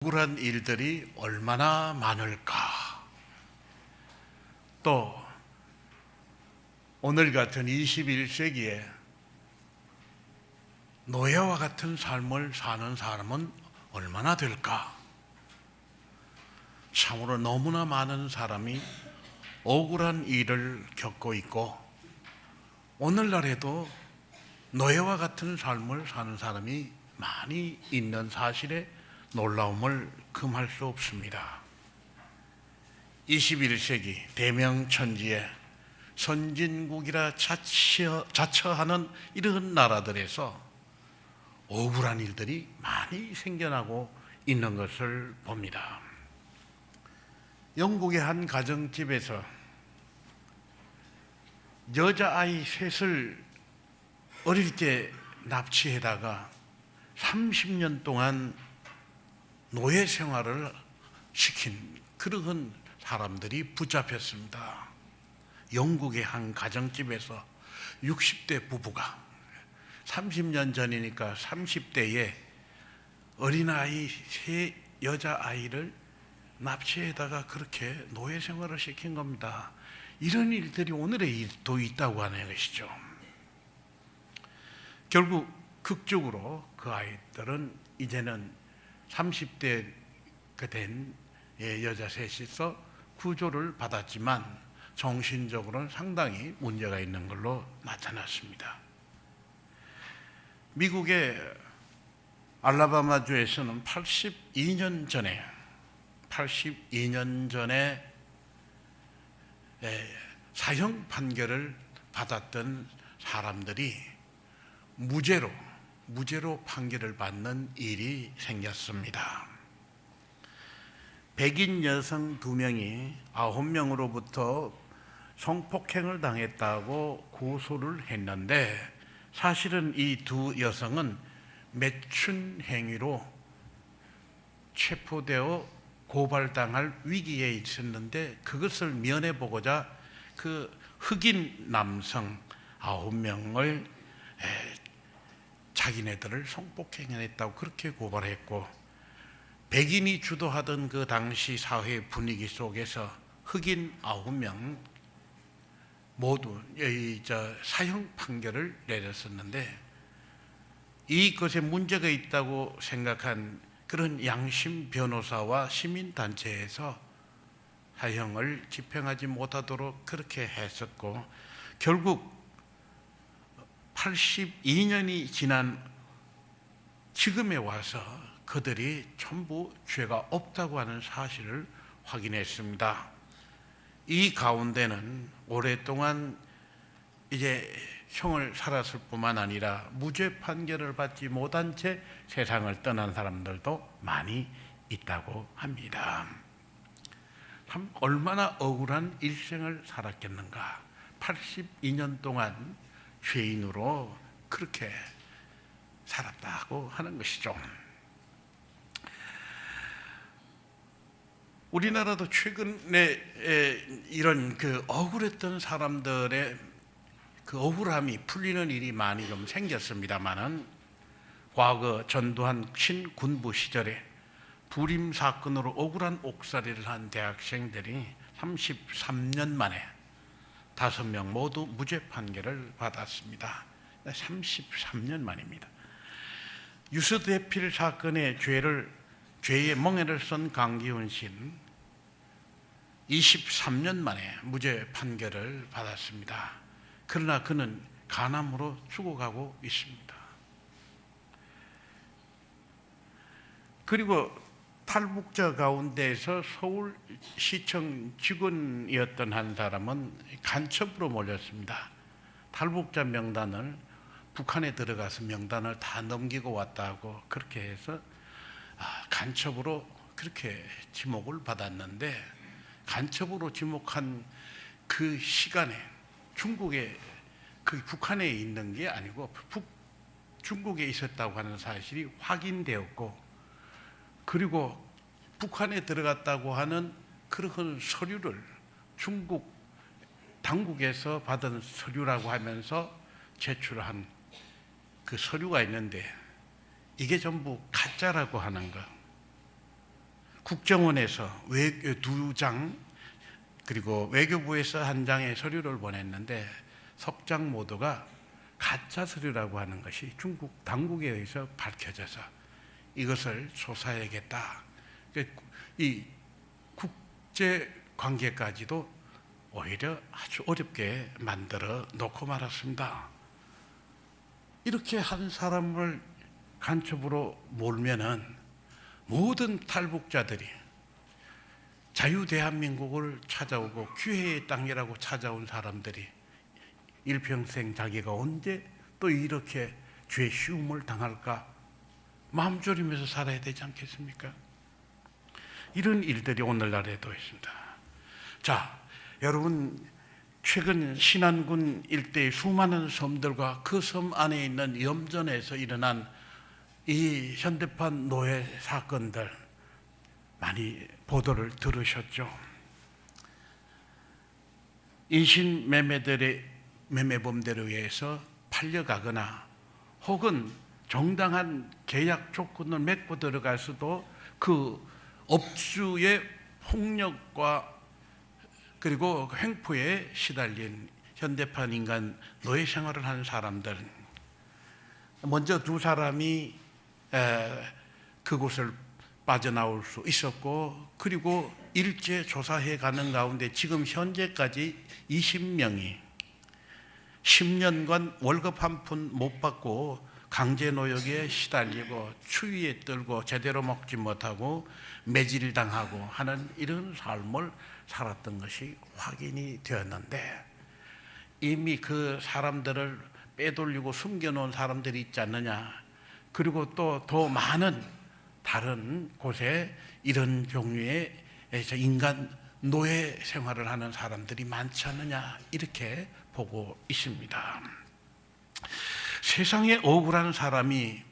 억울한 일들이 얼마나 많을까. 또 오늘 같은 21세기에 노예와 같은 삶을 사는 사람은 얼마나 될까. 참으로 너무나 많은 사람이 억울한 일을 겪고 있고, 오늘날에도 노예와 같은 삶을 사는 사람이 많이 있는 사실에 놀라움을 금할 수 없습니다. 21세기 대명천지에 선진국이라 자처하는 이런 나라들에서 억울한 일들이 많이 생겨나고 있는 것을 봅니다. 영국의 한 가정집에서 여자아이 셋을 어릴 때 납치해다가 30년 동안 노예 생활을 시킨 그런 사람들이 붙잡혔습니다. 영국의 한 가정집에서 60대 부부가 30년 전이니까 30대에 어린아이 세 여자아이를 납치해다가 그렇게 노예 생활을 시킨 겁니다. 이런 일들이 오늘의 일도 있다고 하는 것이죠. 결국 극적으로 그 아이들은 이제는 30대가 된 여자 셋이서 구조를 받았지만 정신적으로는 상당히 문제가 있는 걸로 나타났습니다. 미국의 알라바마주에서는 82년 전에 사형 판결을 받았던 사람들이 무죄로 판결을 받는 일이 생겼습니다. 백인 여성 2명이 9명으로부터 성폭행을 당했다고 고소를 했는데, 사실은 이 두 여성은 매춘 행위로 체포되어 고발당할 위기에 있었는데, 그것을 면해보고자 그 흑인 남성 9명을 자기네들을 성폭행했다고 그렇게 고발했고, 백인이 주도하던 그 당시 사회 분위기 속에서 흑인 9명 모두 사형 판결을 내렸었는데, 이것에 문제가 있다고 생각한 그런 양심 변호사와 시민단체에서 사형을 집행하지 못하도록 그렇게 했었고, 결국 82년이 지난 지금에 와서 그들이 전부 죄가 없다고 하는 사실을 확인했습니다. 이 가운데는 오랫동안 이제 형을 살았을 뿐만 아니라 무죄 판결을 받지 못한 채 세상을 떠난 사람들도 많이 있다고 합니다. 참 얼마나 억울한 일생을 살았겠는가. 82년 동안 죄인으로 그렇게 살았다고 하는 것이죠. 우리나라도 최근에 이런 억울했던 사람들의 그 억울함이 풀리는 일이 많이 좀 생겼습니다만은, 과거 전두환 신군부 시절에 불임 사건으로 억울한 옥살이를 한 대학생들이 33년 만에 5명 모두 무죄 판결을 받았습니다. 33년 만입니다. 유서대필 사건의 죄의 멍에를 쓴 강기훈 씨는 23년 만에 무죄 판결을 받았습니다. 그러나 그는 간암으로 죽어가고 있습니다. 그리고 탈북자 가운데에서 서울시청 직원이었던 한 사람은 간첩으로 몰렸습니다. 탈북자 명단을 북한에 들어가서 명단을 다 넘기고 왔다고 그렇게 해서 간첩으로 그렇게 지목을 받았는데, 간첩으로 지목한 그 시간에 중국에 북한에 있는 게 아니고 중국에 있었다고 하는 사실이 확인되었고, 그리고 북한에 들어갔다고 하는 그런 서류를 중국 당국에서 받은 서류라고 하면서 제출한 그 서류가 있는데, 이게 전부 가짜라고 하는 것. 국정원에서 2장 그리고 외교부에서 1장의 서류를 보냈는데 석장 모두가 가짜 서류라고 하는 것이 중국 당국에 의해서 밝혀져서 이것을 조사해야겠다. 이 국제 관계까지도 오히려 아주 어렵게 만들어 놓고 말았습니다. 이렇게 한 사람을 간첩으로 몰면은 모든 탈북자들이 자유 대한민국을 찾아오고 기회의 땅이라고 찾아온 사람들이 일평생 자기가 언제 또 이렇게 죄 쉬움을 당할까 마음 졸이면서 살아야 되지 않겠습니까? 이런 일들이 오늘날에도 있습니다. 자, 여러분 최근 신안군 일대의 수많은 섬들과 그 섬 안에 있는 염전에서 일어난 이 현대판 노예 사건들 많이 보도를 들으셨죠? 인신매매들의 매매범들에 의해서 팔려가거나 혹은 정당한 계약 조건을 맺고 들어가서도 그 업주의 폭력과 그리고 횡포에 시달린 현대판 인간 노예 생활을 하는 사람들, 먼저 두 사람이 그곳을 빠져나올 수 있었고, 그리고 일제 조사해 가는 가운데 지금 현재까지 20명이 10년간 월급 한 푼 못 받고 강제노역에 시달리고 추위에 떨고 제대로 먹지 못하고 매질당하고 하는 이런 삶을 살았던 것이 확인이 되었는데, 이미 그 사람들을 빼돌리고 숨겨놓은 사람들이 있지 않느냐, 그리고 또 더 많은 다른 곳에 이런 종류의 인간 노예 생활을 하는 사람들이 많지 않느냐, 이렇게 보고 있습니다. 세상에 억울한 사람이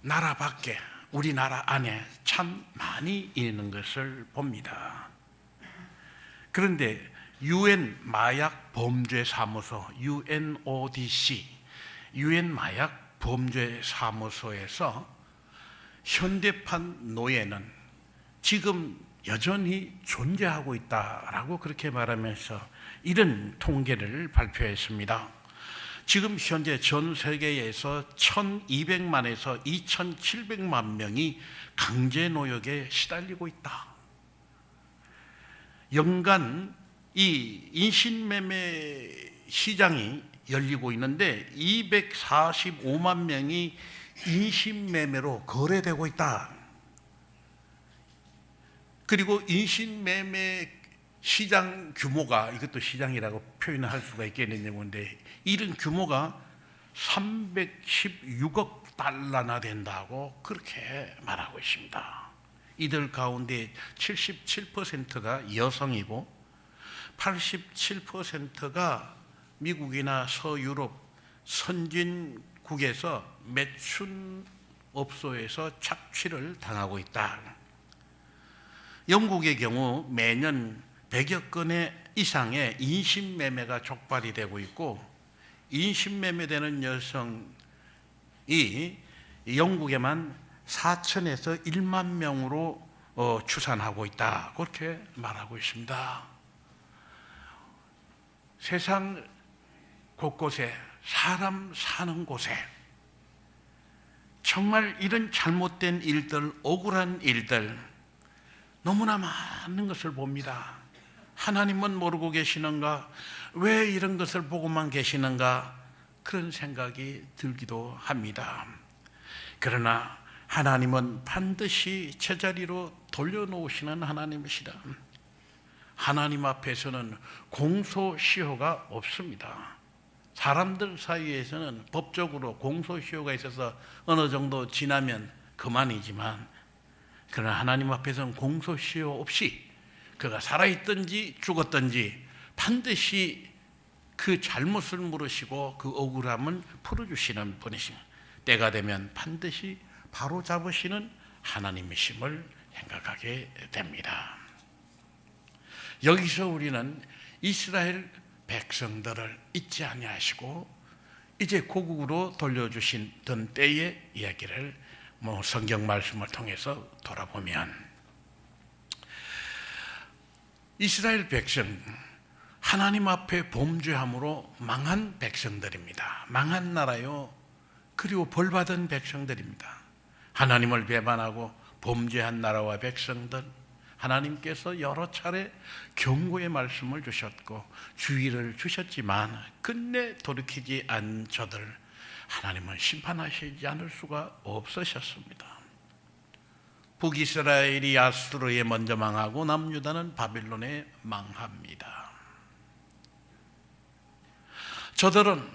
나라 밖에, 우리나라 안에 참 많이 있는 것을 봅니다. 그런데 UN 마약 범죄 사무소 UNODC UN 마약 범죄 사무소에서 현대판 노예는 지금 여전히 존재하고 있다라고 그렇게 말하면서 이런 통계를 발표했습니다. 지금 현재 전 세계에서 1200만에서 2700만 명이 강제노역에 시달리고 있다. 연간 이 인신매매 시장이 열리고 있는데 245만 명이 인신매매로 거래되고 있다. 그리고 인신매매 시장 규모가, 이것도 시장이라고 표현할 수가 있겠는데 뭔데, 이런 규모가 316억 달러나 된다고 그렇게 말하고 있습니다. 이들 가운데 77%가 여성이고 87%가 미국이나 서유럽 선진국에서 매춘업소에서 착취를 당하고 있다. 영국의 경우 매년 100여 건의 이상의 인신매매가 촉발이 되고 있고, 인신매매되는 여성이 영국에만 4천에서 1만 명으로 추산하고 있다, 그렇게 말하고 있습니다. 세상 곳곳에, 사람 사는 곳에 정말 이런 잘못된 일들, 억울한 일들 너무나 많은 것을 봅니다. 하나님은 모르고 계시는가? 왜 이런 것을 보고만 계시는가? 그런 생각이 들기도 합니다. 그러나 하나님은 반드시 제자리로 돌려놓으시는 하나님이시다. 하나님 앞에서는 공소시효가 없습니다. 사람들 사이에서는 법적으로 공소시효가 있어서 어느 정도 지나면 그만이지만, 그러나 하나님 앞에서는 공소시효 없이 그가 살아있든지 죽었든지 반드시 그 잘못을 물으시고 그 억울함을 풀어주시는 분이십니다. 때가 되면 반드시 바로 잡으시는 하나님이심을 생각하게 됩니다. 여기서 우리는 이스라엘 백성들을 잊지 아니하시고 이제 고국으로 돌려주시던 때의 이야기를 성경 말씀을 통해서 돌아보면, 이스라엘 백성, 하나님 앞에 범죄함으로 망한 백성들입니다. 망한 나라요, 그리고 벌받은 백성들입니다. 하나님을 배반하고 범죄한 나라와 백성들, 하나님께서 여러 차례 경고의 말씀을 주셨고 주의를 주셨지만 끝내 돌이키지 않은 저들, 하나님은 심판하시지 않을 수가 없으셨습니다. 북이스라엘이 아수르에 먼저 망하고 남유다는 바빌론에 망합니다. 저들은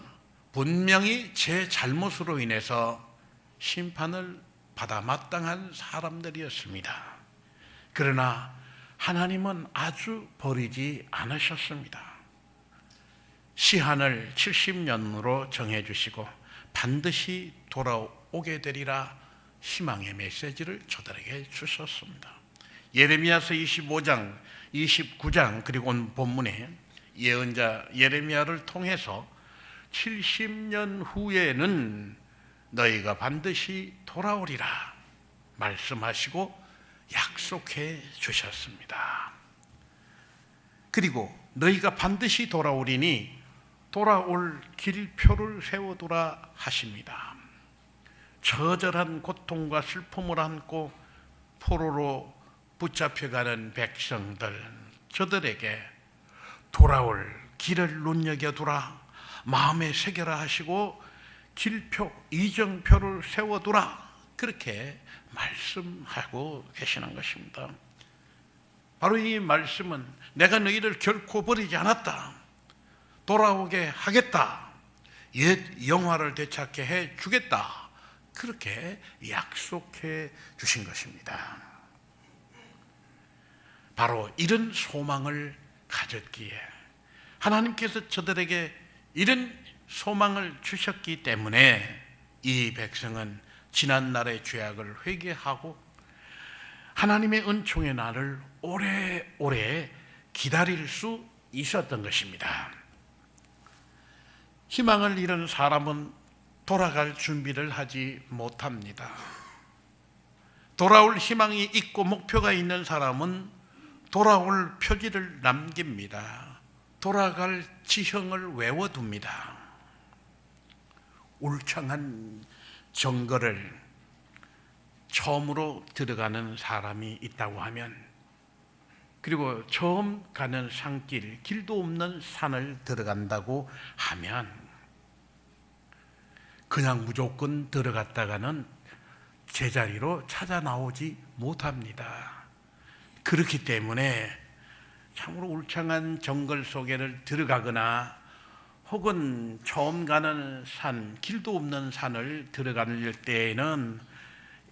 분명히 제 잘못으로 인해서 심판을 받아 마땅한 사람들이었습니다. 그러나 하나님은 아주 버리지 않으셨습니다. 시한을 70년으로 정해주시고 반드시 돌아오게 되리라 희망의 메시지를 저들에게 주셨습니다. 예레미야서 25장, 29장 그리고 오늘 본문에 예언자 예레미야를 통해서 70년 후에는 너희가 반드시 돌아오리라 말씀하시고 약속해 주셨습니다. 그리고 너희가 반드시 돌아오리니 돌아올 길표를 세워두라 하십니다. 처절한 고통과 슬픔을 안고 포로로 붙잡혀가는 백성들, 저들에게 돌아올 길을 눈여겨두라, 마음에 새겨라 하시고 길표, 이정표를 세워두라, 그렇게 말씀하고 계시는 것입니다. 바로 이 말씀은 내가 너희를 결코 버리지 않았다, 돌아오게 하겠다, 옛 영화를 되찾게 해 주겠다, 그렇게 약속해 주신 것입니다. 바로 이런 소망을 가졌기에 하나님께서 저들에게 이런 소망을 주셨기 때문에 이 백성은 지난날의 죄악을 회개하고 하나님의 은총의 날을 오래오래 기다릴 수 있었던 것입니다. 희망을 잃은 사람은 돌아갈 준비를 하지 못합니다. 돌아올 희망이 있고 목표가 있는 사람은 돌아올 표지를 남깁니다. 돌아갈 지형을 외워둡니다. 울창한 정거를 처음으로 들어가는 사람이 있다고 하면, 그리고 처음 가는 산길, 길도 없는 산을 들어간다고 하면 그냥 무조건 들어갔다가는 제자리로 찾아 나오지 못합니다. 그렇기 때문에 참으로 울창한 정글 속에를 들어가거나 혹은 처음 가는 산, 길도 없는 산을 들어갈 때에는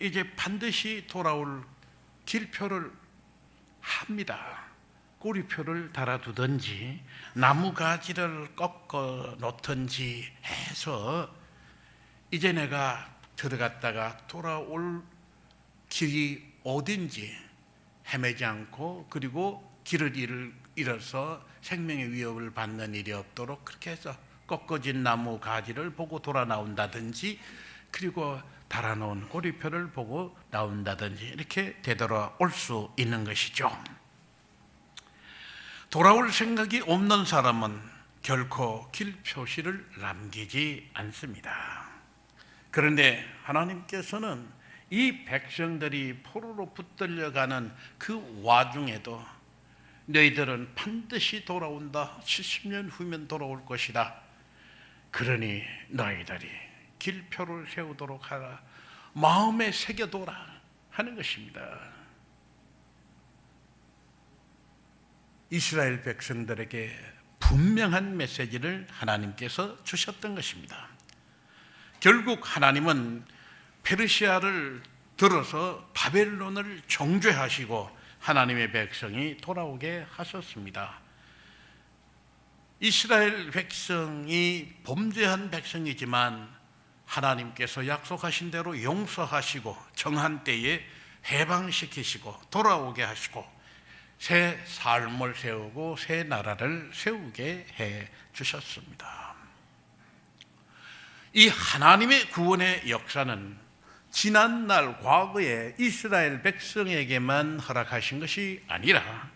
이제 반드시 돌아올 길표를 합니다. 꼬리표를 달아두든지 나무 가지를 꺾어 놓든지 해서 이제 내가 들어갔다가 돌아올 길이 어딘지 헤매지 않고, 그리고 길을 잃어서 생명의 위협을 받는 일이 없도록 그렇게 해서 꺾어진 나무 가지를 보고 돌아 나온다든지, 그리고 달아놓은 꼬리표를 보고 나온다든지 이렇게 되돌아올 수 있는 것이죠. 돌아올 생각이 없는 사람은 결코 길 표시를 남기지 않습니다. 그런데 하나님께서는 이 백성들이 포로로 붙들려가는 그 와중에도 너희들은 반드시 돌아온다, 70년 후면 돌아올 것이다, 그러니 너희들이 길표를 세우도록 하라, 마음에 새겨둬라 하는 것입니다. 이스라엘 백성들에게 분명한 메시지를 하나님께서 주셨던 것입니다. 결국 하나님은 페르시아를 들어서 바벨론을 정죄하시고 하나님의 백성이 돌아오게 하셨습니다. 이스라엘 백성이 범죄한 백성이지만 하나님께서 약속하신 대로 용서하시고 정한 때에 해방시키시고 돌아오게 하시고 새 삶을 세우고 새 나라를 세우게 해 주셨습니다. 이 하나님의 구원의 역사는 지난날 과거에 이스라엘 백성에게만 허락하신 것이 아니라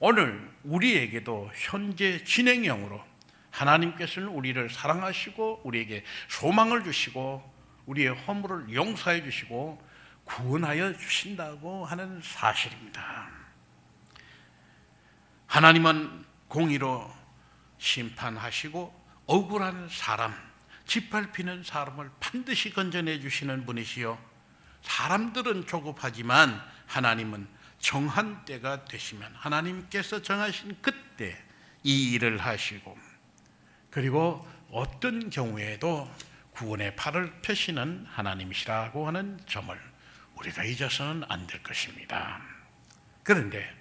오늘 우리에게도 현재 진행형으로 하나님께서는 우리를 사랑하시고 우리에게 소망을 주시고 우리의 허물을 용서해 주시고 구원하여 주신다고 하는 사실입니다. 하나님은 공의로 심판하시고 억울한 사람, 짓밟히는 사람을 반드시 건져내 주시는 분이시요, 사람들은 조급하지만 하나님은 정한 때가 되시면 하나님께서 정하신 그때 이 일을 하시고, 그리고 어떤 경우에도 구원의 팔을 펴시는 하나님이시라고 하는 점을 우리가 잊어서는 안 될 것입니다. 그런데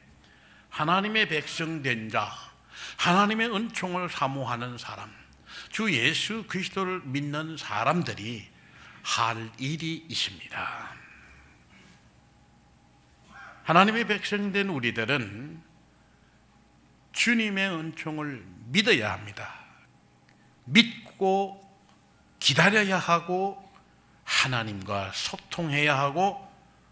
하나님의 백성 된 자, 하나님의 은총을 사모하는 사람, 주 예수 그리스도를 믿는 사람들이 할 일이 있습니다. 하나님의 백성 된 우리들은 주님의 은총을 믿어야 합니다. 믿고 기다려야 하고 하나님과 소통해야 하고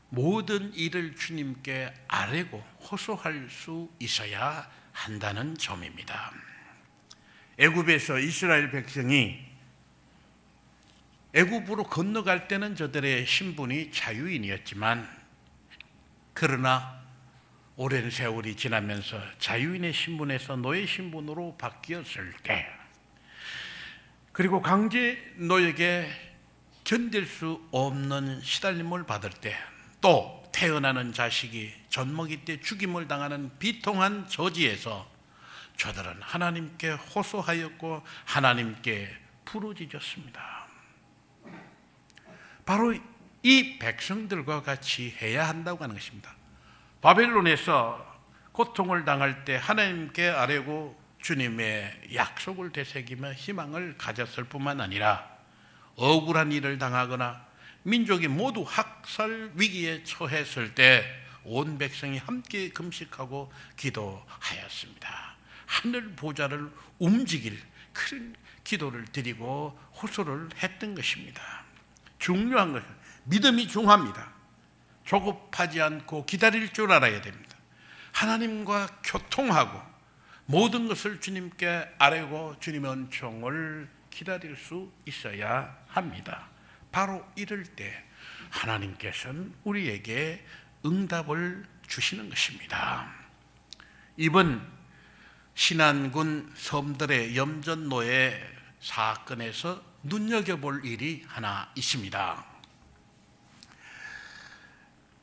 모든 일을 주님께 아뢰고 호소할 수 있어야 한다는 점입니다. 애굽에서 이스라엘 백성이 애굽으로 건너갈 때는 저들의 신분이 자유인이었지만, 그러나 오랜 세월이 지나면서 자유인의 신분에서 노예 신분으로 바뀌었을 때, 그리고 강제 노역에 견딜 수 없는 시달림을 받을 때, 또 태어나는 자식이 젖먹이 때 죽임을 당하는 비통한 저지에서 저들은 하나님께 호소하였고 하나님께 부르짖었습니다. 바로 이 백성들과 같이 해야 한다고 하는 것입니다. 바벨론에서 고통을 당할 때 하나님께 아뢰고 주님의 약속을 되새기며 희망을 가졌을 뿐만 아니라, 억울한 일을 당하거나 민족이 모두 학살 위기에 처했을 때 온 백성이 함께 금식하고 기도하였습니다. 하늘 보좌를 움직일 큰 기도를 드리고 호소를 했던 것입니다. 중요한 것은 믿음이 중요합니다. 조급하지 않고 기다릴 줄 알아야 됩니다. 하나님과 교통하고 모든 것을 주님께 아뢰고 주님의 은총을 기다릴 수 있어야 합니다. 바로 이럴 때 하나님께서는 우리에게 응답을 주시는 것입니다. 이번 신안군 섬들의 염전노예 사건에서 눈여겨볼 일이 하나 있습니다.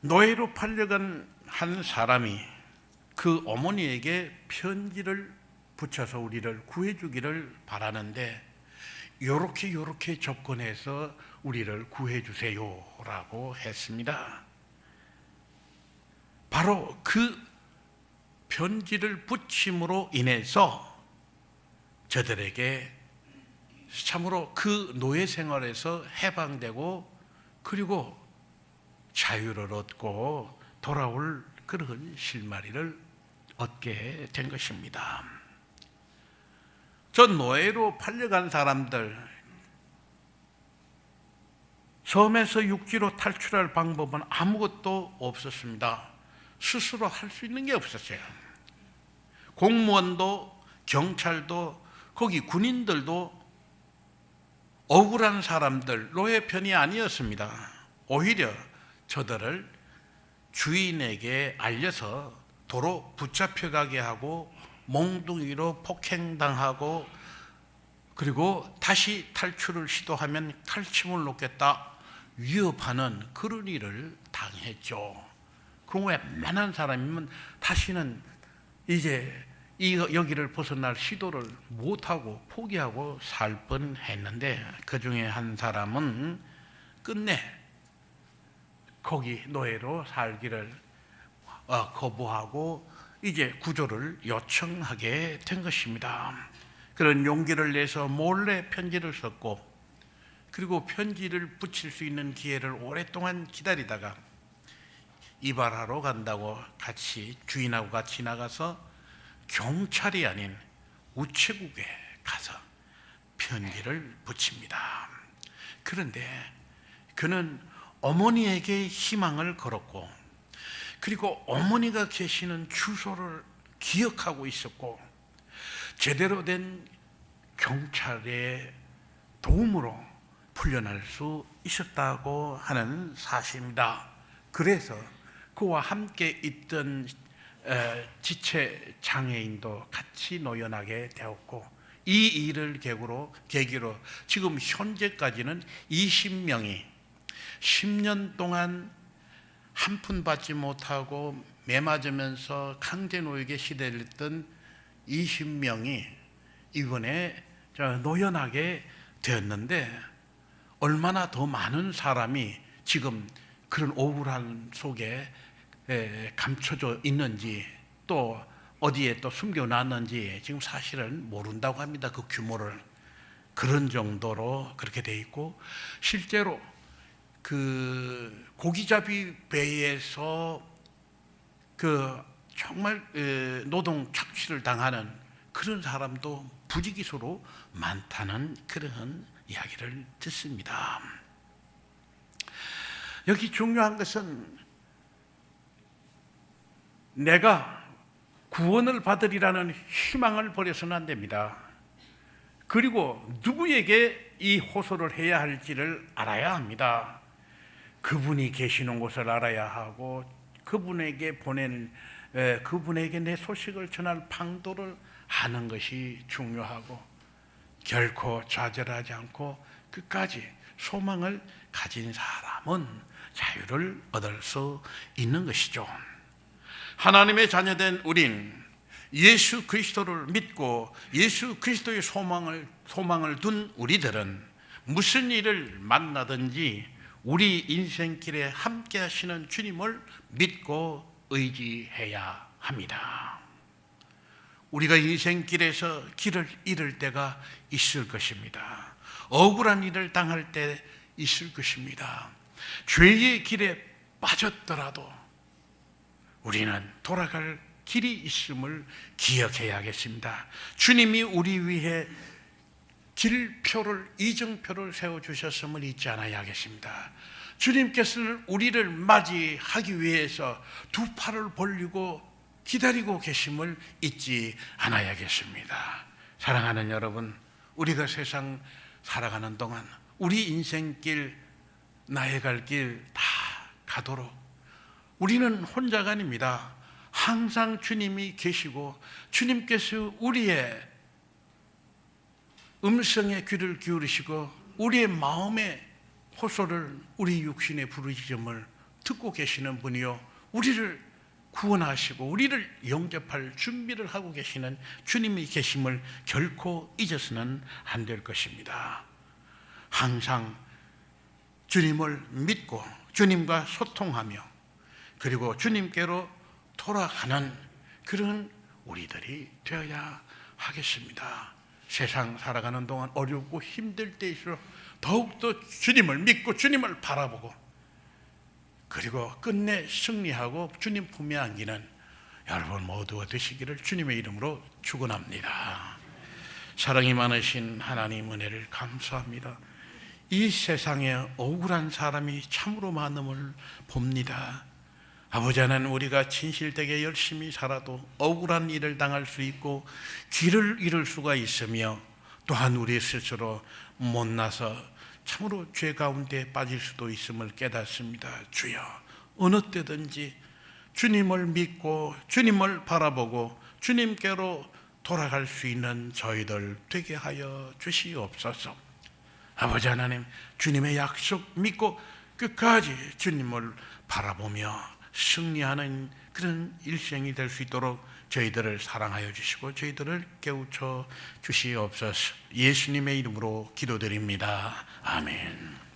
노예로 팔려간 한 사람이 그 어머니에게 편지를 붙여서 우리를 구해주기를 바라는데, 요렇게 접근해서 우리를 구해주세요 라고 했습니다. 바로 그 편지를 붙임으로 인해서 저들에게 참으로 그 노예 생활에서 해방되고, 그리고 자유를 얻고 돌아올 그런 실마리를 얻게 된 것입니다. 전 노예로 팔려간 사람들, 섬에서 육지로 탈출할 방법은 아무것도 없었습니다. 스스로 할 수 있는 게 없었어요. 공무원도 경찰도 거기 군인들도 억울한 사람들, 노예 편이 아니었습니다. 오히려 저들을 주인에게 알려서 도로 붙잡혀가게 하고 몽둥이로 폭행당하고, 그리고 다시 탈출을 시도하면 칼침을 놓겠다 위협하는 그런 일을 당했죠. 그 웬만한 사람이면 다시는 이제 여기를 벗어날 시도를 못하고 포기하고 살 뻔했는데, 그 중에 한 사람은 끝내 거기 노예로 살기를 거부하고 이제 구조를 요청하게 된 것입니다. 그런 용기를 내서 몰래 편지를 썼고, 그리고 편지를 붙일 수 있는 기회를 오랫동안 기다리다가 이발하러 간다고 주인하고 같이 나가서 경찰이 아닌 우체국에 가서 편지를 붙입니다. 그런데 그는 어머니에게 희망을 걸었고, 그리고 어머니가 계시는 주소를 기억하고 있었고 제대로 된 경찰의 도움으로 풀려날 수 있었다고 하는 사실입니다. 그래서 그와 함께 있던 지체 장애인도 같이 노연하게 되었고 이 일을 계기로 지금 현재까지는 20명이 10년 동안 한 푼 받지 못하고 매 맞으면서 강제노역에 시달렸던 20명이 이번에 노연하게 되었는데 얼마나 더 많은 사람이 지금 그런 억울한 속에 감춰져 있는지 또 어디에 또 숨겨놨는지 지금 사실은 모른다고 합니다. 그 규모를. 그런 정도로 그렇게 돼 있고 실제로 그 고기잡이 배에서 그 정말 노동 착취를 당하는 그런 사람도 부지기수로 많다는 그런 이야기를 듣습니다. 여기 중요한 것은 내가 구원을 받으리라는 희망을 버려서는 안 됩니다. 그리고 누구에게 이 호소를 해야 할지를 알아야 합니다. 그분이 계시는 곳을 알아야 하고 그분에게 내 소식을 전할 방도를 아는 것이 중요하고 결코 좌절하지 않고 끝까지 소망을 가진 사람은 자유를 얻을 수 있는 것이죠. 하나님의 자녀된 우린 예수 그리스도를 믿고 예수 그리스도의 소망을 둔 우리들은 무슨 일을 만나든지 우리 인생길에 함께 하시는 주님을 믿고 의지해야 합니다. 우리가 인생길에서 길을 잃을 때가 있을 것입니다. 억울한 일을 당할 때 있을 것입니다. 죄의 길에 빠졌더라도 우리는 돌아갈 길이 있음을 기억해야겠습니다. 주님이 우리 위해 길표를, 이정표를 세워주셨음을 잊지 않아야겠습니다. 주님께서는 우리를 맞이하기 위해서 두 팔을 벌리고 기다리고 계심을 잊지 않아야겠습니다. 사랑하는 여러분, 우리가 세상 살아가는 동안 우리 인생길, 나의 갈 길 다 가도록 우리는 혼자가 아닙니다. 항상 주님이 계시고 주님께서 우리의 음성에 귀를 기울이시고 우리의 마음의 호소를 우리 육신의 부르짖음을 듣고 계시는 분이요, 우리를 구원하시고 우리를 영접할 준비를 하고 계시는 주님이 계심을 결코 잊어서는 안 될 것입니다. 항상 주님을 믿고 주님과 소통하며 그리고 주님께로 돌아가는 그런 우리들이 되어야 하겠습니다. 세상 살아가는 동안 어렵고 힘들 때일수록 더욱더 주님을 믿고 주님을 바라보고 그리고 끝내 승리하고 주님 품에 안기는 여러분 모두가 되시기를 주님의 이름으로 축원합니다. 사랑이 많으신 하나님 은혜를 감사합니다. 이 세상에 억울한 사람이 참으로 많음을 봅니다. 아버지 하나님, 우리가 진실되게 열심히 살아도 억울한 일을 당할 수 있고 길을 잃을 수가 있으며 또한 우리 스스로 못나서 참으로 죄 가운데 빠질 수도 있음을 깨닫습니다. 주여, 어느 때든지 주님을 믿고 주님을 바라보고 주님께로 돌아갈 수 있는 저희들 되게 하여 주시옵소서. 아버지 하나님, 주님의 약속 믿고 끝까지 주님을 바라보며 승리하는 그런 일생이 될 수 있도록 저희들을 사랑하여 주시고 저희들을 깨우쳐 주시옵소서. 예수님의 이름으로 기도드립니다. 아멘.